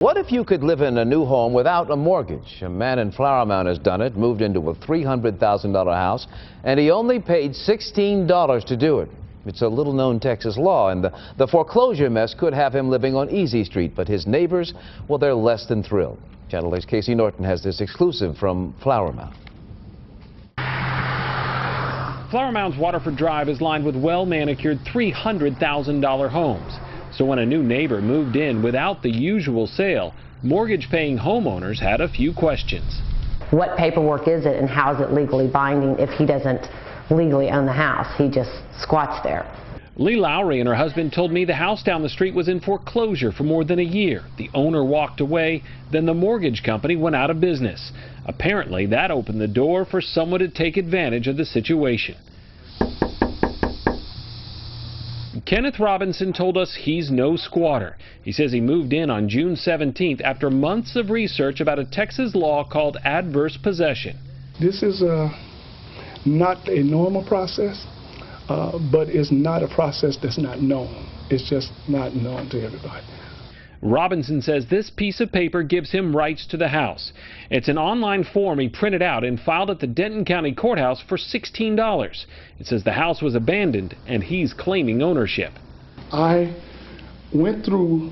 What if you could live in a new home without a mortgage? A man in Flower Mound has done it, moved into a $300,000 house, and he only paid $16 to do it. It's a little-known Texas law, and the foreclosure mess could have him living on Easy Street, but his neighbors, well, they're less than thrilled. Channel 8's Casey Norton has this exclusive from Flower Mound. Flower Mound's Waterford Drive is lined with well-manicured $300,000 homes. So when a new neighbor moved in without the usual sale, mortgage-paying homeowners had a few questions. What paperwork is it, and how is it legally binding if he doesn't legally own the house? He just squats there. Leigh Lowrie and her husband told me the house down the street was in foreclosure for more than a year. The owner walked away, then the mortgage company went out of business. Apparently, that opened the door for someone to take advantage of the situation. Kenneth Robinson told us he's no squatter. He says he moved in on June 17th after months of research about a Texas law called adverse possession. This is not a normal process, but it's not a process that's not known. It's just not known to everybody. Robinson says this piece of paper gives him rights to the house. It's an online form he printed out and filed at the Denton County Courthouse for $16. It says the house was abandoned and he's claiming ownership. I went through,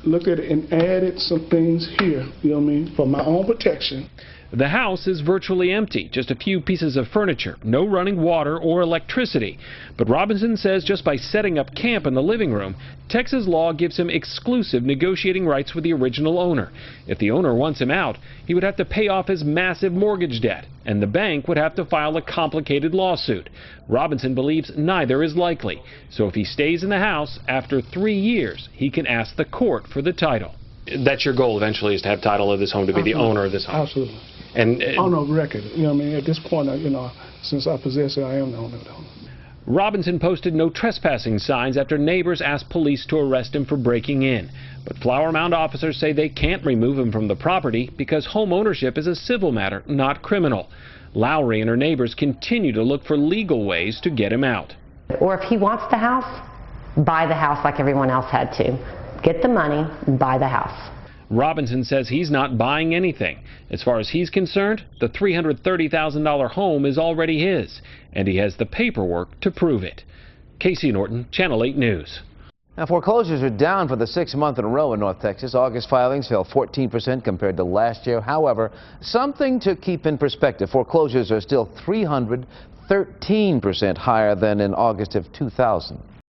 looked at it and added some things here, you know what I mean, for my own protection. The house is virtually empty, just a few pieces of furniture, no running water or electricity. But Robinson says just by setting up camp in the living room, Texas law gives him exclusive negotiating rights with the original owner. If the owner wants him out, he would have to pay off his massive mortgage debt, and the bank would have to file a complicated lawsuit. Robinson believes neither is likely, so if he stays in the house, after 3 years, he can ask the court for the title. That's your goal eventually, is to have title of this home, to be the owner of this home? Absolutely. And on a record, you know what I mean? At this point, you know, since I possess it, I am the owner of the home. Robinson posted no trespassing signs after neighbors asked police to arrest him for breaking in. But Flower Mound officers say they can't remove him from the property because home ownership is a civil matter, not criminal. Lowrie and her neighbors continue to look for legal ways to get him out. Or if he wants the house, buy the house like everyone else had to. Get the money, buy the house. Robinson says he's not buying anything. As far as he's concerned, the $330,000 home is already his, and he has the paperwork to prove it. Casey Norton, Channel 8 News. Now, foreclosures are down for the 6th month in a row in North Texas. August filings fell 14% compared to last year. However, something to keep in perspective, foreclosures are still 313% higher than in August of 2000.